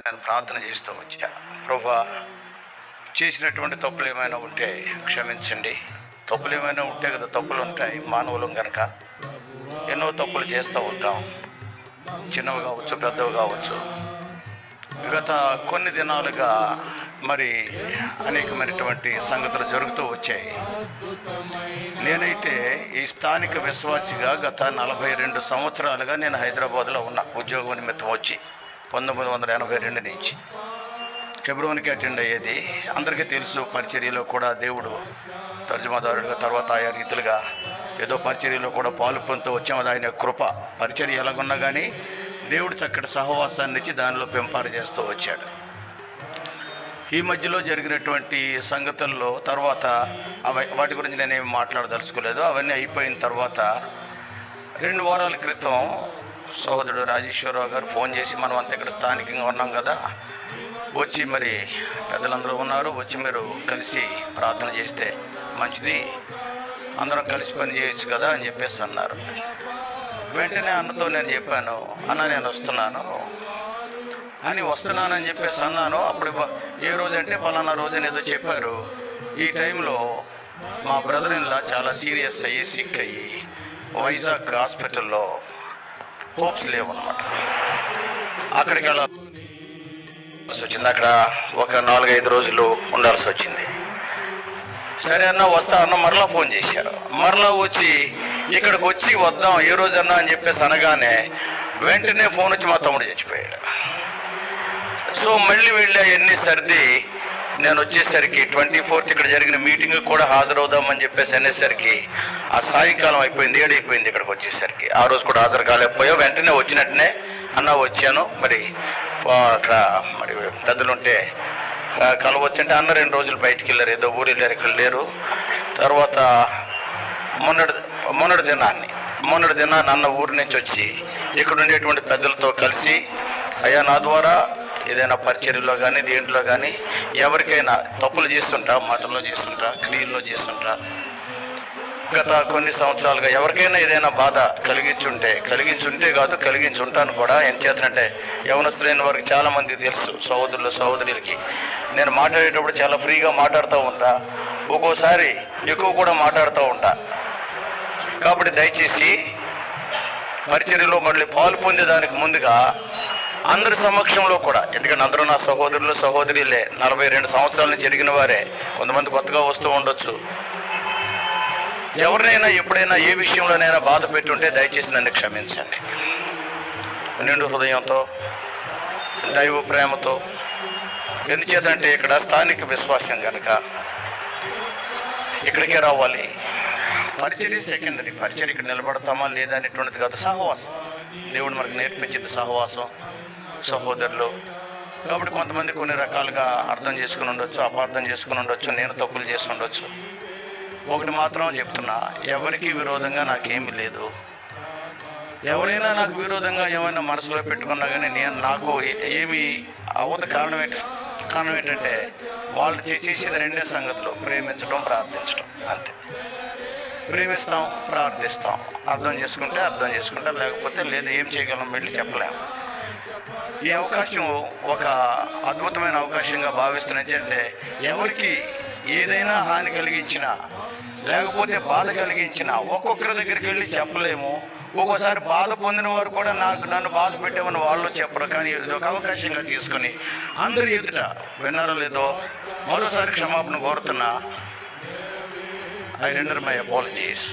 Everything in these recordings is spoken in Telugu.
నేను ప్రార్థన చేస్తూ వచ్చాను. ప్రభువా, చేసినటువంటి తప్పులు ఏమైనా ఉంటే క్షమించండి. తప్పులు ఏమైనా ఉంటే కదా, తప్పులు ఉంటాయి, మానవులం కనుక ఎన్నో తప్పులు చేస్తూ ఉంటాం. చిన్నవి కావచ్చు, పెద్దవి కావచ్చు. గత కొన్ని దినాలుగా మరి అనేకమైనటువంటి సంగతులు జరుగుతూ వచ్చాయి. నేనైతే ఈ స్థానిక విశ్వాసిగా గత 42 సంవత్సరాలుగా నేను హైదరాబాద్లో ఉన్న ఉద్యోగం నిమిత్తం వచ్చి 1982 నుంచి హెబ్రోన్కి అటెండ్ అయ్యేది. అందరికీ తెలుసు. పరిచర్యలో కూడా దేవుడు తర్జుమాదారుడిగా, తర్వాత ఆయా రీతులుగా ఏదో పరిచర్యలో కూడా పాలు పొందుతూ వచ్చాము. అది ఆయన కృప. పరిచర్య ఎలాగున్నా కానీ దేవుడు చక్కటి సహవాసాన్ని ఇచ్చి దానిలో పెంపారు చేస్తూ వచ్చాడు. ఈ మధ్యలో జరిగినటువంటి సంగతుల్లో తర్వాత వాటి గురించి నేనేమి మాట్లాడదలుచుకోలేదు. అవన్నీ అయిపోయిన తర్వాత 2 వారాల క్రితం సోదరుడు రాజేశ్వరరావు గారు ఫోన్ చేసి, మనం అంతా ఇక్కడ స్థానికంగా ఉన్నాం కదా, వచ్చి మరి పెద్దలందరూ ఉన్నారు, వచ్చి మీరు కలిసి ప్రార్థన చేస్తే మంచిది, అందరం కలిసి పని చేయొచ్చు కదా అని చెప్పేసి అన్నారు. వెంటనే అన్నతో నేను చెప్పాను, అన్న నేను వస్తున్నాను అని, వస్తున్నానని చెప్పేసి అన్నాను. అప్పుడు ఏ రోజు అంటే పలానా రోజుని ఏదో చెప్పారు. ఈ టైంలో మా బ్రదర్ ఇన్లా చాలా సీరియస్ అయ్యి సిక్ అయ్యి వైజాగ్ హాస్పిటల్లో హోప్స్ లేవన్నమాట. అక్కడికి వెళ్ళాల్సి వచ్చింది. అక్కడ ఒక 4-5 రోజులు ఉండాల్సి వచ్చింది. సరే అన్న వస్తా అన్న మరలా ఫోన్ చేశారు. మరలా వచ్చి ఇక్కడికి వచ్చి వద్దాం ఏ రోజన్నా అని చెప్పేసి అనగానే వెంటనే ఫోన్ వచ్చి మా తమ్ముడు చచ్చిపోయాడు. సో మళ్ళీ వెళ్ళి అవన్నీ సర్ది నేను వచ్చేసరికి 24th ఇక్కడ జరిగిన మీటింగ్ కూడా హాజరవుదామని చెప్పేసి అనేసరికి ఆ సాయంకాలం అయిపోయింది, 7 అయిపోయింది ఇక్కడికి వచ్చేసరికి. ఆ రోజు కూడా హాజరు కాలేకపోయాం. వెంటనే వచ్చినట్టునే అన్న వచ్చాను, మరి అక్కడ మరి పెద్దలుంటే కలవచ్చంటే అన్న 2 రోజులు బయటికి వెళ్ళారు, ఏదో ఊరు వెళ్ళారు, ఇక్కడ లేరు. తర్వాత మొన్నటి దినాన్ని అన్న ఊరి నుంచి వచ్చి ఇక్కడ ఉండేటువంటి పెద్దలతో కలిసి, అయ్యా నా ద్వారా ఏదైనా పరిచర్యలో కానీ దేంట్లో కానీ ఎవరికైనా తప్పులు చేస్తుంటా, మాటల్లో చేస్తుంటా, క్రియల్లో చేస్తుంటా, గత కొన్ని సంవత్సరాలుగా ఎవరికైనా ఏదైనా బాధ కలిగించి ఉంటాను కూడా. ఏం చేతనంటే యవనస్తులైన వారికి చాలామంది తెలుసు, సహోదరులకి నేను మాట్లాడేటప్పుడు చాలా ఫ్రీగా మాట్లాడుతూ ఉంటా, ఒక్కోసారి ఎక్కువ కూడా మాట్లాడుతూ ఉంటా. కాబట్టి దయచేసి పరిచర్యలో మళ్ళీ పాలు పొందేదానికి ముందుగా అందరి సమక్షంలో కూడా, ఎందుకంటే అందరూ నా సహోదరులే, 42 సంవత్సరాల నుంచి జరిగిన వారే, కొంతమంది కొత్తగా వస్తూ ఉండొచ్చు. ఎవరినైనా ఎప్పుడైనా ఏ విషయంలోనైనా బాధ పెట్టుంటే దయచేసి నన్ను క్షమించండి. నిండు హృదయంతో, దైవ ప్రేమతో. ఎందుచేతంటే ఇక్కడ స్థానిక విశ్వాసం కనుక ఇక్కడికే రావాలి. పరిచర్య సెకండరీ. పరిచర్య ఇక్కడ నిలబడతామా లేదా అనేటువంటిది కాదు, సహవాసం. దేవుడు మనకు నేర్పించింది సహవాసం, సహోదరులు. కాబట్టి కొంతమంది కొన్ని రకాలుగా అర్థం చేసుకుని ఉండొచ్చు, అపార్థం చేసుకుని ఉండొచ్చు, నేను తప్పులు చేసి ఉండొచ్చు. ఒకటి మాత్రం చెప్తున్నా, ఎవరికి విరోధంగా నాకేమీ లేదు. ఎవరైనా నాకు విరోధంగా ఏమైనా మనసులో పెట్టుకున్నా కానీ నాకు ఏమి అవ్వదు. కారణం ఏంటంటే వాళ్ళు చేసేది 2 సంగతులు: ప్రేమించడం, ప్రార్థించడం. అంతే. ప్రేమిస్తాం, ప్రార్థిస్తాం. అర్థం చేసుకుంటే లేకపోతే లేదు. ఏం చేయగలం వెళ్ళి చెప్పలేము. ఈ అవకాశం ఒక అద్భుతమైన అవకాశంగా భావిస్తున్నది. అంటే ఎవరికి ఏదైనా హాని కలిగించినా లేకపోతే బాధ కలిగించినా ఒక్కొక్కరి దగ్గరికి వెళ్ళి చెప్పలేము. ఒక్కోసారి బాధ పొందిన వారు కూడా నన్ను బాధ పెట్టామని వాళ్ళు చెప్పరు. కానీ ఇది ఒక అవకాశంగా తీసుకుని అందరి ఎదుట, విన్నారో లేదో మరోసారి క్షమాపణ కోరుతున్నా. I render my apologies.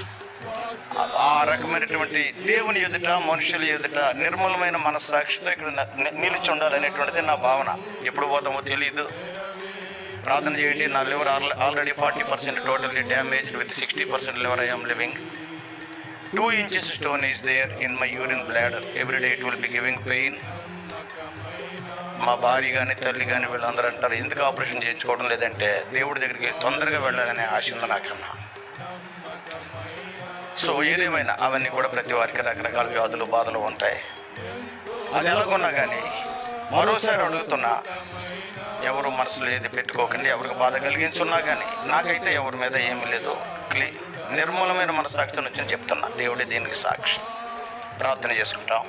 ఆ రకమైనటువంటి దేవుని ఎదుట, మనుషుల ఎదుట నిర్మలమైన మనస్సాక్షితో ఇక్కడ నిలిచి ఉండాలనేటువంటిది నా భావన. ఎప్పుడు పోతామో తెలియదు. ప్రార్థన చేయండి. నా liver already 40% totally damaged. With 60% liver I am living. 2 inches stone is there in my urine bladder. Every day it will be giving pain. మా భార్య కానీ తల్లి కానీ వీళ్ళందరూ అంటారు, ఎందుకు ఆపరేషన్ చేయించుకోవడం లేదంటే దేవుడి దగ్గరికి తొందరగా వెళ్ళాలనే ఆశ ఉంది నాకన్నా. సో ఏదేమైనా అవన్నీ కూడా ప్రతి వారికి రకరకాల వ్యాధులు, బాధలు ఉంటాయి. అది ఎలాగొన్నా కానీ మరోసారి అడుగుతున్నా, ఎవరు మనసులో ఏది పెట్టుకోకండి. ఎవరికి బాధ కలిగించున్నా కానీ నాకైతే ఎవరి మీద ఏమీ లేదు. నిర్మూలమైన మనసాక్షితో నుంచి చెప్తున్నా. దేవుడే దీనికి సాక్షి. ప్రార్థన చేసుకుంటాం.